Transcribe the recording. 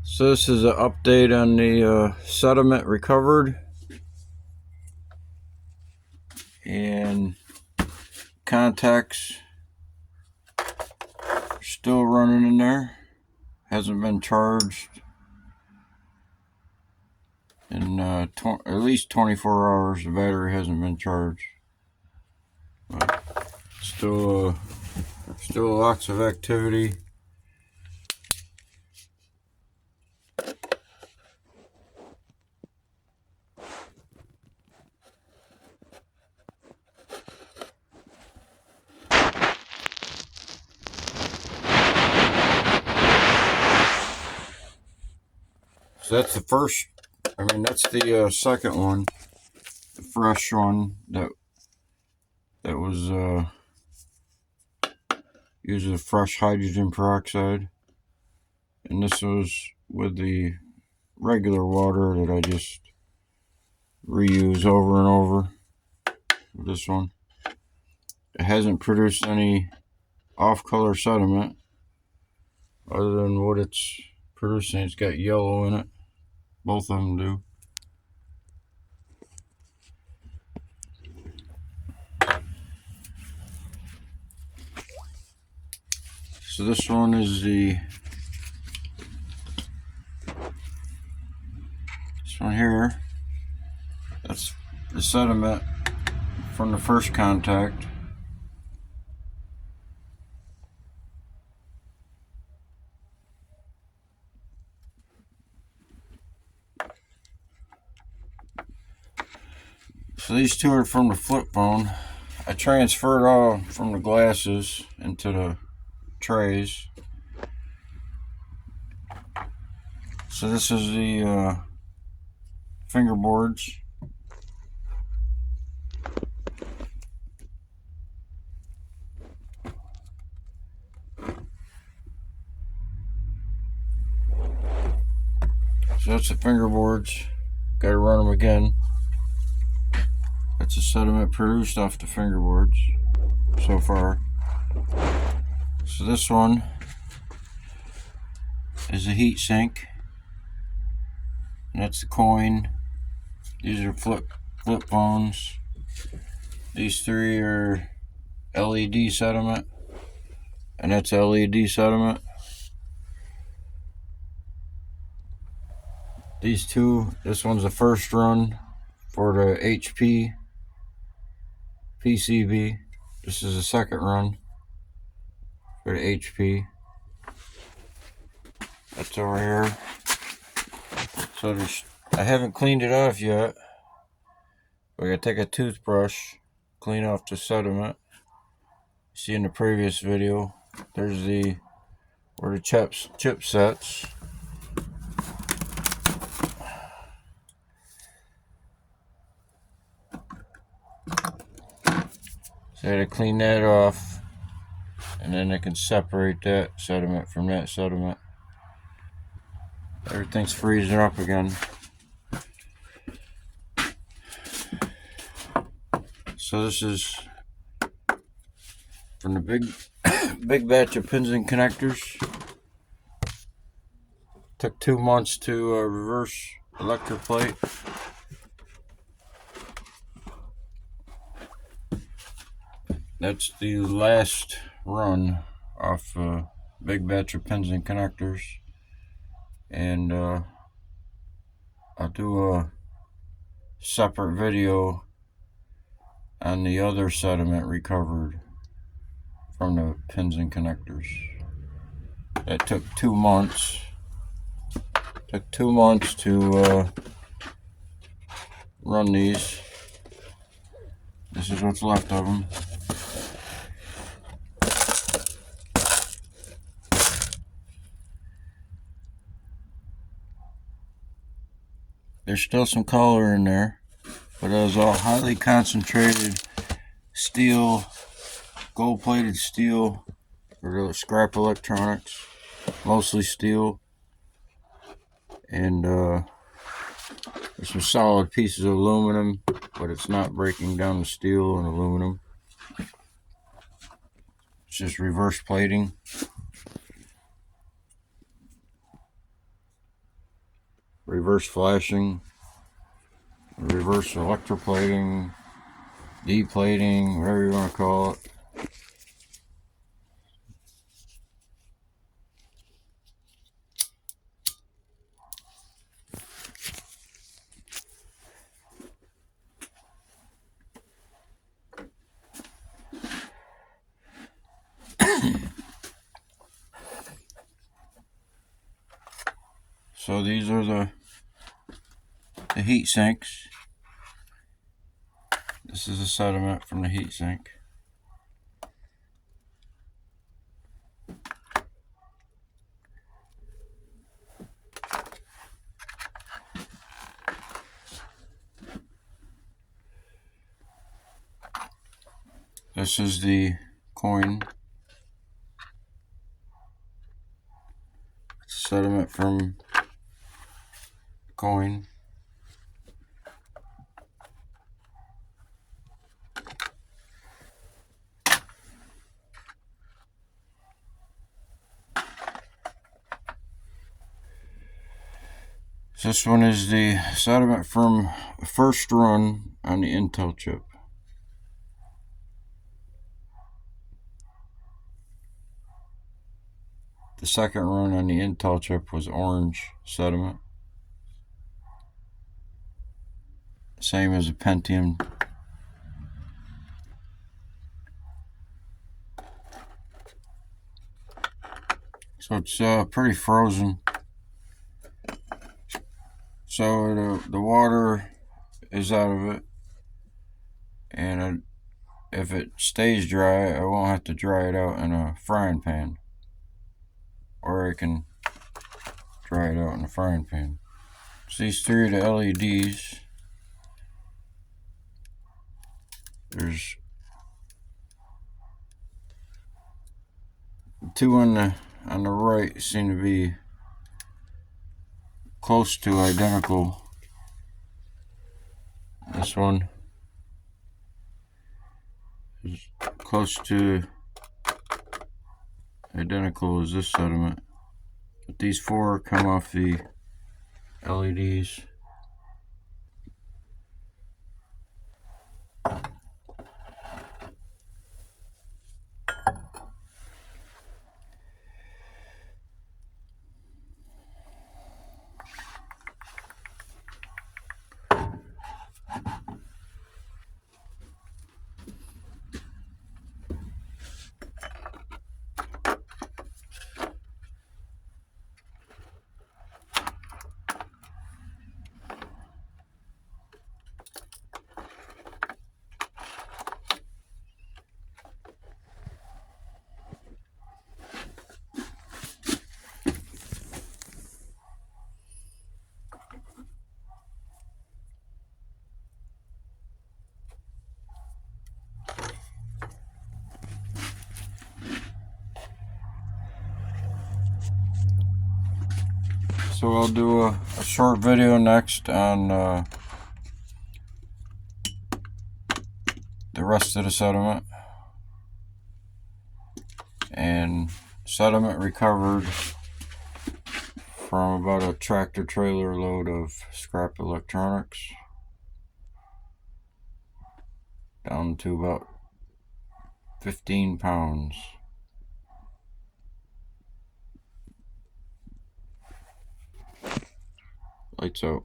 So this is an update on the sediment recovered, and contacts are still running in there. Hasn't been charged in at least 24 hours. The battery hasn't been charged, but still lots of activity. So that's the first. That's the second one, the fresh one that was uses fresh hydrogen peroxide, and this was with the regular water that I just reuse over and over. This one, it hasn't produced any off-color sediment other than what it's producing. It's got yellow in it. Both of them do. So this one is this one here. That's the sediment from the first contact. So these two are from the flip phone. I transferred all from the glasses into the trays. So this is the fingerboards. So that's the fingerboards. Got to run them again. That's the sediment produced off the fingerboards so far. So this one is a heat sink, and that's the coin. These are flip phones. These three are LED sediment, and that's LED sediment. These two, this one's the first run for the HP PCB. This is the second run for the HP. That's over here. So I haven't cleaned it off yet. We're gonna take a toothbrush, clean off the sediment. See in the previous video, there's where the chip sets. So I gotta clean that off, and then I can separate that sediment from that sediment. Everything's freezing up again. So this is from the big batch of pins and connectors. Took 2 months to reverse electroplate. That's the last run off a big batch of pins and connectors, and I'll do a separate video on the other sediment recovered from the pins and connectors. That took 2 months. Took 2 months to run these. This is what's left of them. There's still some color in there, but it was all highly concentrated steel, gold-plated steel for the scrap electronics, mostly steel. And there's some solid pieces of aluminum, but it's not breaking down the steel and aluminum. It's just reverse plating. reverse flashing, reverse electroplating, deplating, whatever you want to call it. So these are the heat sinks. This is the sediment from the heat sink. This is the coin. It's sediment from coin. This one is the sediment from the first run on the Intel chip. The second run on the Intel chip was orange sediment. Same as a Pentium. So it's pretty frozen. So the water is out of it, and if it stays dry, I won't have to dry it out in a frying pan, or I can dry it out in a frying pan. So these three are the LEDs. There's two on the right seem to be close to identical. This one is close to identical as this sediment, but these four come off the LEDs. So I'll do a short video next on the rest of the sediment, and sediment recovered from about a tractor trailer load of scrap electronics down to about 15 pounds. Lights out.